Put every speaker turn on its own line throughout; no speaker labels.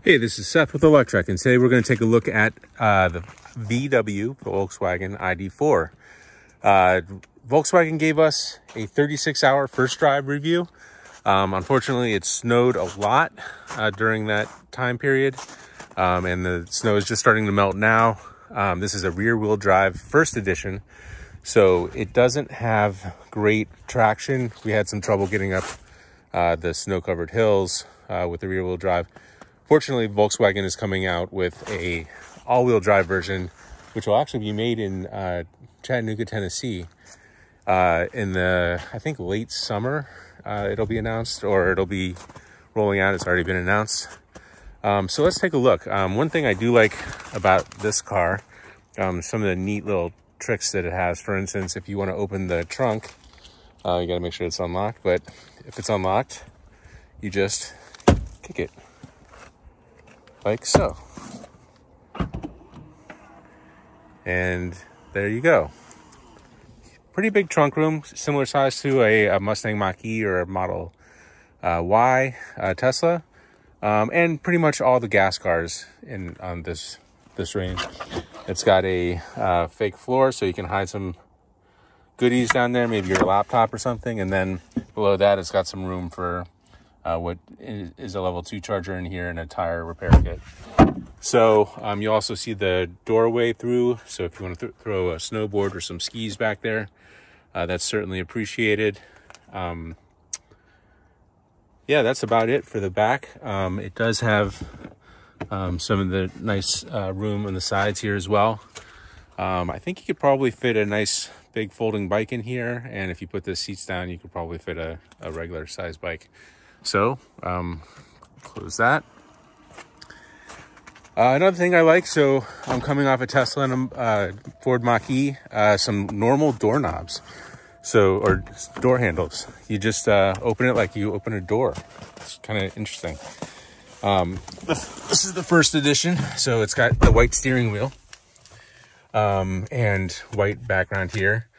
Hey, this is Seth with Electrek, and today we're going to take a look at the VW Volkswagen ID.4. Volkswagen gave us a 36-hour first drive review. Unfortunately, it snowed a lot during that time period, and the snow is just starting to melt now. This is a rear-wheel drive first edition, so it doesn't have great traction. We had some trouble getting up the snow-covered hills with the rear-wheel drive. Fortunately, Volkswagen is coming out with a all-wheel drive version, which will actually be made in Chattanooga, Tennessee, in the, I think, late summer. It'll be announced, or it'll be rolling out. It's already been announced. So let's take a look. One thing I do like about this car, some of the neat little tricks that it has. For instance, if you want to open the trunk, you got to make sure it's unlocked. But if it's unlocked, you just kick it. Like so. And there you go. Pretty big trunk room, similar size to a Mustang Mach-E or a Model Y Tesla. And pretty much all the gas cars on this range. It's got a fake floor, so you can hide some goodies down there, maybe your laptop or something. And then below that, it's got some room for what is a level 2 charger in here and a tire repair kit. So you also see the doorway through. So if you want to throw a snowboard or some skis back there, that's certainly appreciated. Yeah, that's about it for the back. It does have some of the nice room on the sides here as well. I think you could probably fit a nice big folding bike in here. And if you put the seats down, you could probably fit a regular size bike. So, close that. Another thing I like, so I'm coming off a Tesla and a Ford Mach-E, some normal doorknobs, or door handles. You just open it like you open a door. It's kind of interesting. This is the first edition, so it's got the white steering wheel and white background here.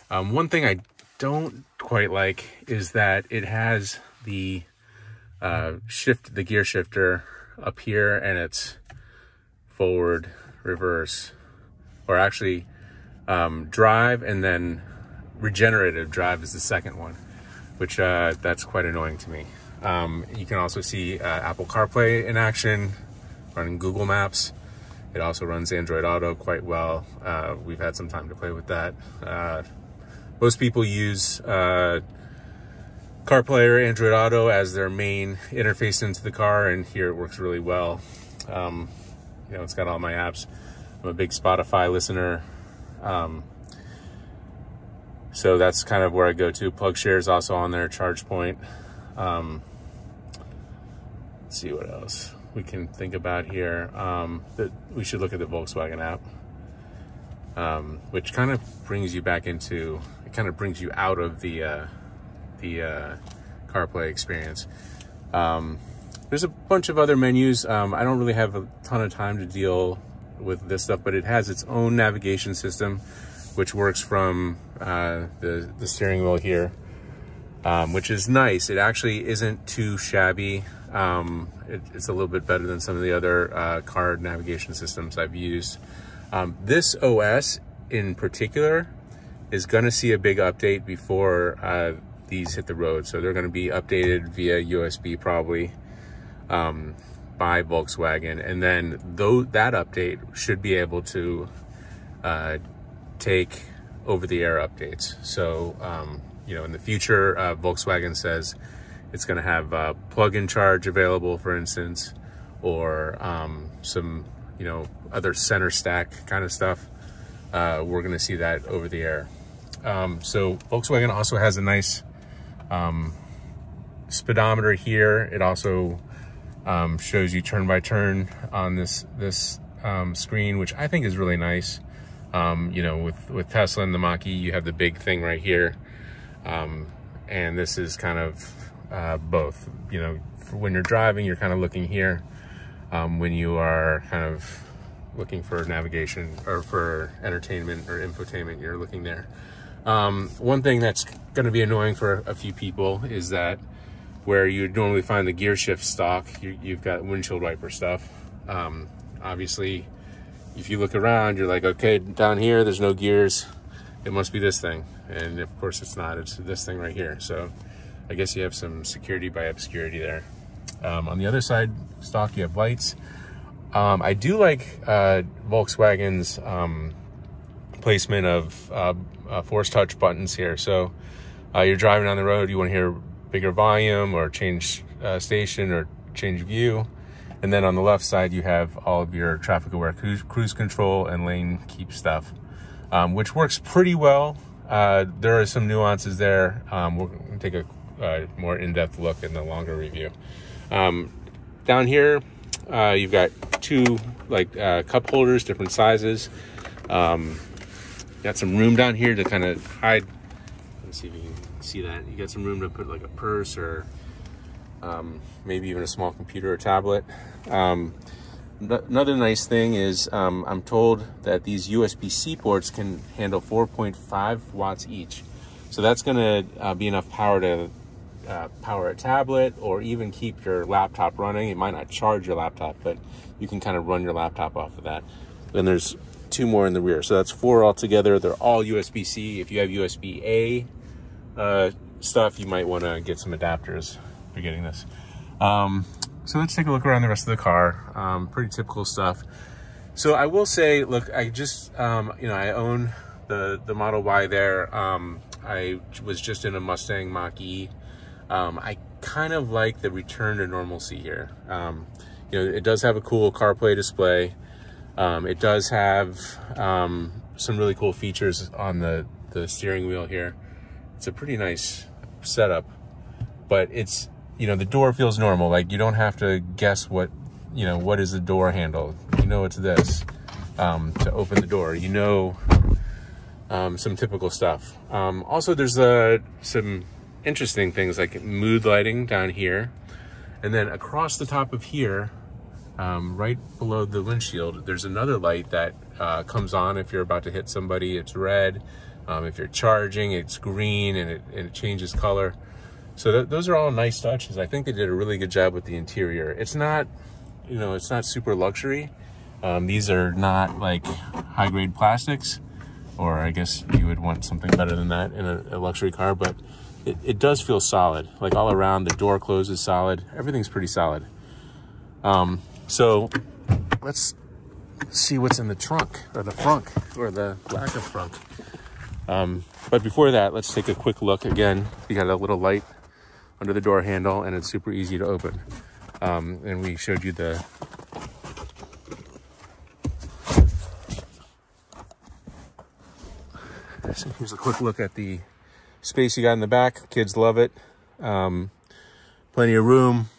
One thing I don't quite like is that it has the gear shifter up here, and it's forward, reverse, or actually drive, and then regenerative drive is the second one, which that's quite annoying to me. You can also see Apple CarPlay in action, running Google Maps. It also runs Android Auto quite well. We've had some time to play with that. Most people use CarPlay or Android Auto as their main interface into the car, and here it works really well. It's got all my apps. I'm a big Spotify listener, so that's kind of where I go to. PlugShare is also on there, ChargePoint. Let's see what else we can think about here. We should look at the Volkswagen app, which kind of brings you back into, it kind of brings you out of the CarPlay experience. There's a bunch of other menus. I don't really have a ton of time to deal with this stuff, but it has its own navigation system, which works from the steering wheel here, which is nice. It actually isn't too shabby. It's a little bit better than some of the other car navigation systems I've used. This OS in particular is going to see a big update before these hit the road. So they're going to be updated via USB probably by Volkswagen, and then that update should be able to take over-the-air updates. So in the future, Volkswagen says it's going to have plug-in charge available, for instance, or some other center stack kind of stuff. We're going to see that over the air. So Volkswagen also has a nice speedometer here. It also shows you turn by turn on this screen, which I think is really nice. With Tesla and the Mach-E, you have the big thing right here, and this is kind of both. For when you're driving, you're kind of looking here. When you are kind of looking for navigation or for entertainment or infotainment, you're looking there. One thing that's going to be annoying for a few people is that where you'd normally find the gear shift stock, you've got windshield wiper stuff. Obviously, if you look around, you're like, okay, down here, there's no gears. It must be this thing. And of course it's not, it's this thing right here. So I guess you have some security by obscurity there. On the other side, stock, you have lights. I do like Volkswagen's placement of force touch buttons here. So you're driving on the road, you want to hear bigger volume or change station or change view. And then on the left side, you have all of your traffic aware cruise control and lane keep stuff, which works pretty well. There are some nuances there. We'll take a more in-depth look in the longer review. Down here, you've got two cup holders, different sizes. Got some room down here to kind of hide. Let's see if you can see that. You got some room to put like a purse or maybe even a small computer or tablet. Another nice thing is I'm told that these USB-C ports can handle 4.5 watts each. So that's going to be enough power to power a tablet or even keep your laptop running. It might not charge your laptop, but you can kind of run your laptop off of that. Then there's two more in the rear. So that's 4 altogether. They're all USB-C. If you have USB-A stuff, you might want to get some adapters for getting this. So let's take a look around the rest of the car. Pretty typical stuff. So I will say, look, I just, I own the Model Y there. I was just in a Mustang Mach-E. I kind of like the return to normalcy here. It does have a cool CarPlay display. It does have some really cool features on the steering wheel here. It's a pretty nice setup, but it's, the door feels normal. Like you don't have to guess what is the door handle. It's this to open the door. Some typical stuff. Also, there's some interesting things like mood lighting down here, and then across the top of here, right below the windshield, there's another light that comes on if you're about to hit somebody. It's red. If you're charging, it's green, and it changes color. So those are all nice touches. I think they did a really good job with the interior. It's not, it's not super luxury. These are not like high-grade plastics, or I guess you would want something better than that in a luxury car, but it does feel solid. Like all around, the door closes solid. Everything's pretty solid. So let's see what's in the trunk, or the frunk, or the lack of frunk. But before that, let's take a quick look. Again, you got a little light under the door handle, and it's super easy to open. And we showed you the so here's a quick look at the space you got in the back. Kids love it. Plenty of room.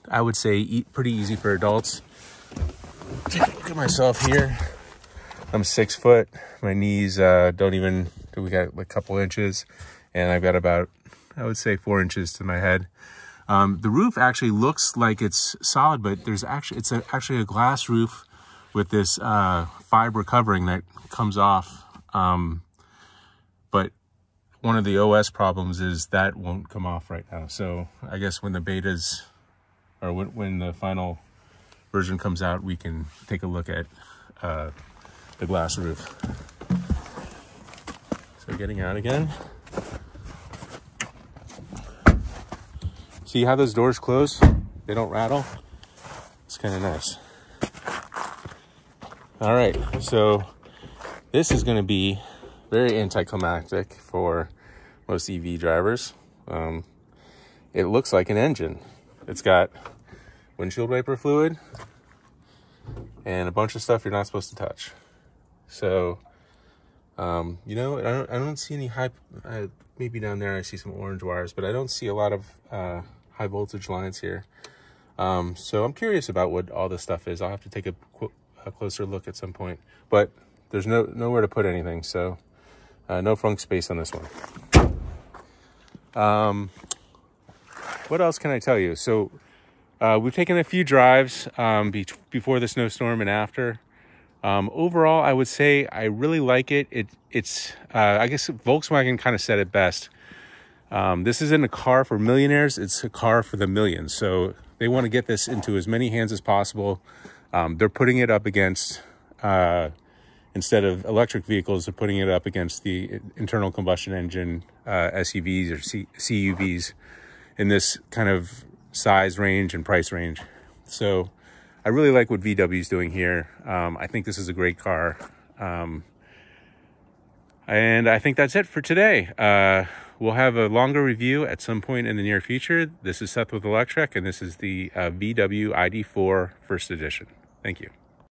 I would say pretty easy for adults. Take a look at myself here. I'm 6 foot. My knees we got a couple inches, and I've got about, I would say, 4 inches to my head. The roof actually looks like it's solid, but it's actually a glass roof with this fiber covering that comes off. But one of the OS problems is that won't come off right now. So I guess when the betas, or when the final version comes out, we can take a look at the glass roof. So getting out again. See how those doors close? They don't rattle. It's kind of nice. All right, so this is going to be very anticlimactic for most EV drivers. It looks like an engine. It's got windshield wiper fluid and a bunch of stuff you're not supposed to touch. So, I don't see any maybe down there I see some orange wires, but I don't see a lot of high voltage lines here. So I'm curious about what all this stuff is. I'll have to take a closer look at some point, but there's nowhere to put anything. So no frunk space on this one. What else can I tell you? So we've taken a few drives before the snowstorm and after. Overall, I would say I really like it. It's I guess Volkswagen kind of said it best. This isn't a car for millionaires, it's a car for the millions. So they want to get this into as many hands as possible. They're putting it up against, instead of electric vehicles, they're putting it up against the internal combustion engine SUVs or CUVs in this kind of size range and price range. So I really like what VW is doing here. I think this is a great car. And I think that's it for today. We'll have a longer review at some point in the near future. This is Seth with Electrek, and this is the VW ID.4 First Edition. Thank you.